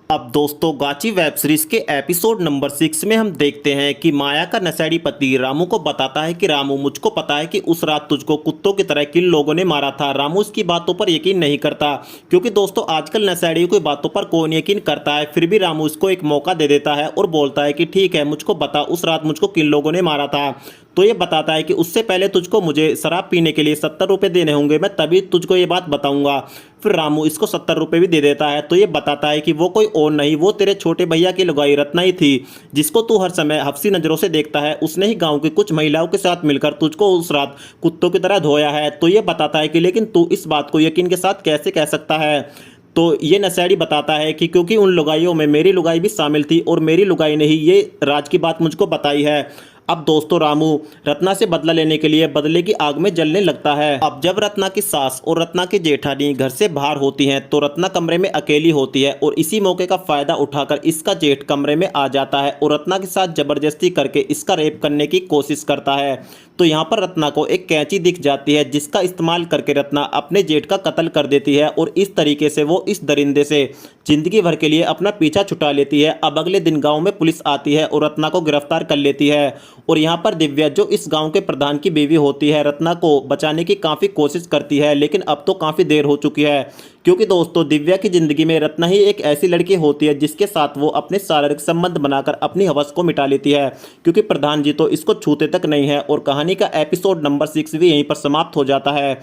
अब दोस्तों गाची वेब सीरीज के एपिसोड नंबर 6 में हम देखते हैं कि माया का नशेड़ी पति रामू को बताता है कि रामू, मुझको पता है कि उस रात तुझको कुत्तों की तरह किन लोगों ने मारा था। रामू इसकी बातों पर यकीन नहीं करता क्योंकि दोस्तों आजकल नशेड़ियों की बातों पर कौन यकीन करता है। फिर भी रामू इसको एक मौका दे देता है और बोलता है कि ठीक है, मुझको बता उस रात मुझको किन लोगों ने मारा था। तो ये बताता है कि उससे पहले तुझको मुझे शराब पीने के लिए 70 रुपये देने होंगे, मैं तभी तुझको ये बात बताऊंगा। फिर रामू इसको 70 रुपये भी दे देता है। तो ये बताता है कि वो कोई और नहीं, वो तेरे छोटे भैया की लुगाई रत्ना ही थी, जिसको तू हर समय हफ्सी नज़रों से देखता है। उसने ही गांव की कुछ महिलाओं के साथ मिलकर तुझको उस रात कुत्तों की तरह धोया है। तो ये बताता है कि लेकिन तू इस बात को यकीन के साथ कैसे कह सकता है। तो ये नशेड़ी बताता है कि क्योंकि उन लुगाइयों में मेरी लुगाई भी शामिल थी और मेरी लुगाई ने ही ये राज की बात मुझको बताई है। अब दोस्तों रामू रत्ना से बदला लेने के लिए बदले की आग में जलने लगता है। अब जब रत्ना की सास और रत्ना की जेठानी घर से बाहर होती हैं तो रत्ना कमरे में अकेली होती है और इसी मौके का फायदा उठाकर इसका जेठ कमरे में आ जाता है और रत्ना के साथ जबरदस्ती करके इसका रेप करने की कोशिश करता है। तो यहाँ पर रत्ना को एक कैंची दिख जाती है जिसका इस्तेमाल करके रत्ना अपने जेठ का कत्ल कर देती है और इस तरीके से वो इस दरिंदे से जिंदगी भर के लिए अपना पीछा छुटा लेती है। अब अगले दिन गांव में पुलिस आती है और रत्ना को गिरफ्तार कर लेती है और यहाँ पर दिव्या जो इस गांव के प्रधान की बीवी होती है रत्ना को बचाने की काफ़ी कोशिश करती है, लेकिन अब तो काफ़ी देर हो चुकी है क्योंकि दोस्तों दिव्या की ज़िंदगी में रत्ना ही एक ऐसी लड़की होती है जिसके साथ वो अपने शारीरिक संबंध बनाकर अपनी हवस को मिटा लेती है क्योंकि प्रधान जी तो इसको छूते तक नहीं है। और कहानी का एपिसोड नंबर 6 भी यहीं पर समाप्त हो जाता है।